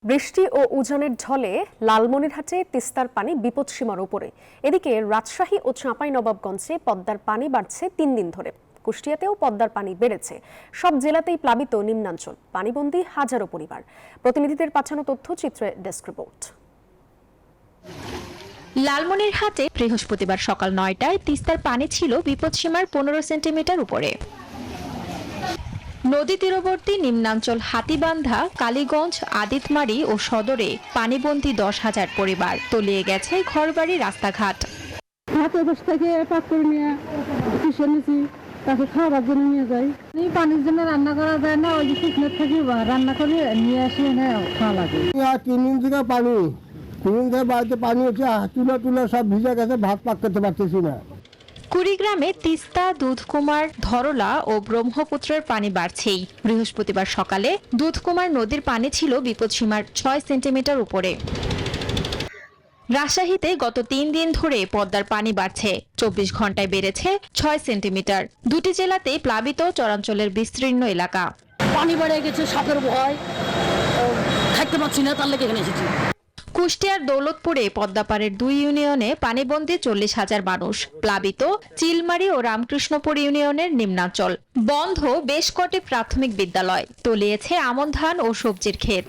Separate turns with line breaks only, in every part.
বৃষ্টি ও উজানের ঢলে লালমনিরহাটে তিস্তার পানি বিপদসীমার উপরে। এদিকে রাজশাহী ও চাঁপাইনবাবগঞ্জে পদ্মার পানি বাড়ছে 3 দিন ধরে। কুষ্টিয়াতেও পদ্মার পানি বেড়েছে। সব জেলাতেই প্লাবিত নিম্নাঞ্চল, পানিবন্দী হাজারো পরিবার। প্রতিনিধিদের পাঠানো তথ্যচিত্রে ডেস্ক রিপোর্ট।
লালমনিরহাটে বৃহস্পতিবার সকাল 9টায় তিস্তার পানি ছিল বিপদসীমার 15 সেন্টিমিটার উপরে। নদী তীরবর্তী নিম্নাঞ্চল হাতিবান্ধা, কালীগঞ্জ, আদিতমারি ও সদরে পানিবন্দী 10,000 পরিবার। তলিয়ে গেছে ঘরবাড়ি, রাস্তাঘাট।
হাতে বসে থেকে পাক করে নিয়ে কিসে নিয়েছি তাকে খাওয়ার জন্য নিয়ে যাই। এই পানির জন্য রান্না করা যায় না, ওই যে শুকনো থেকে রান্না করে নিয়ে আসি খাওয়া লাগে।
3 দিন থেকে পানি, 3 দিন থেকে বাড়িতে পানি হচ্ছে, চুলা সব ভিজে গেছে, ভাত পাক করতে পারতেছি না।
কুড়িগ্রামে তিস্তা, দুধকুমার, ধরলা ও ব্রহ্মপুত্রের পানি বাড়ছেই। বৃহস্পতিবার সকালে দুধকুমার নদীর পানি ছিল বিপদসীমার 6 সেন্টিমিটার উপরে। রাজশাহীতে গত 3 দিন ধরে পদ্মার পানি বাড়ছে, 24 ঘন্টায় বেড়েছে 6 সেন্টিমিটার। দুটি জেলাতেই প্লাবিত চরাঞ্চলের বিস্তীর্ণ এলাকা।
পানি বেড়ে গেছে, সাপের ভয়, থাকতে পারছি না, তার লেগে এখানে এসেছি।
কুষ্টিয়ার দৌলতপুরে পদ্মাপাড়ের 2 ইউনিয়নে পানিবন্দী 40,000 মানুষ। প্লাবিত চিলমারি ও রামকৃষ্ণপুর ইউনিয়নের নিম্নাঞ্চল। বন্ধ বেশ কটি প্রাথমিক বিদ্যালয়। তলিয়েছে আমন ধান ও সবজির ক্ষেত।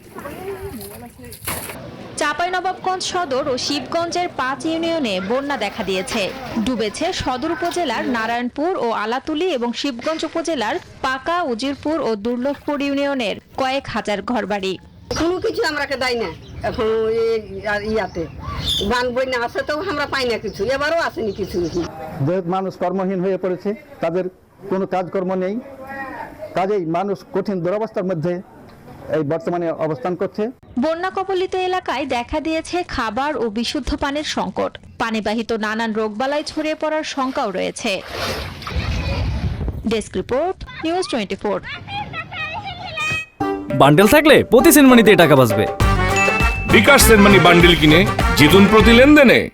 চাঁপাইনবাবগঞ্জ সদর ও শিবগঞ্জের 5 ইউনিয়নে বন্যা দেখা দিয়েছে। ডুবেছে সদর উপজেলার নারায়ণপুর ও আলাতুলি এবং শিবগঞ্জ উপজেলার পাকা, উজিরপুর ও দুর্লভপুর ইউনিয়নের কয়েক হাজার ঘরবাড়ি।
কোনো কিছু আমরাকে দেয় না। এখন ইয়াতে বান বন্যা আছে তো আমরা পাই না কিছু, এবারও আসেনি কিছু।
মানুষ কর্মহীন হয়ে পড়েছে, তাদের কোনো কাজকর্ম নেই, কাজেই মানুষ কঠিন দুরবস্থার মধ্যে এই বর্তমানে অবস্থান করছে।
বন্যা কবলিত এলাকায় দেখা দিয়েছে খাবার ও বিশুদ্ধ পানির সংকট। পানিবাহিত নানান রোগবালাই ছড়িয়ে পড়ার শঙ্কাও রয়েছে। Desk report, news 24।
বান্ডেল থাকলে প্রতি সেনমানিতে টাকা বাঁচবে।
বিকাশ সেনমানি বান্ডেল কিনে জিতুন প্রতি লেনদেনে।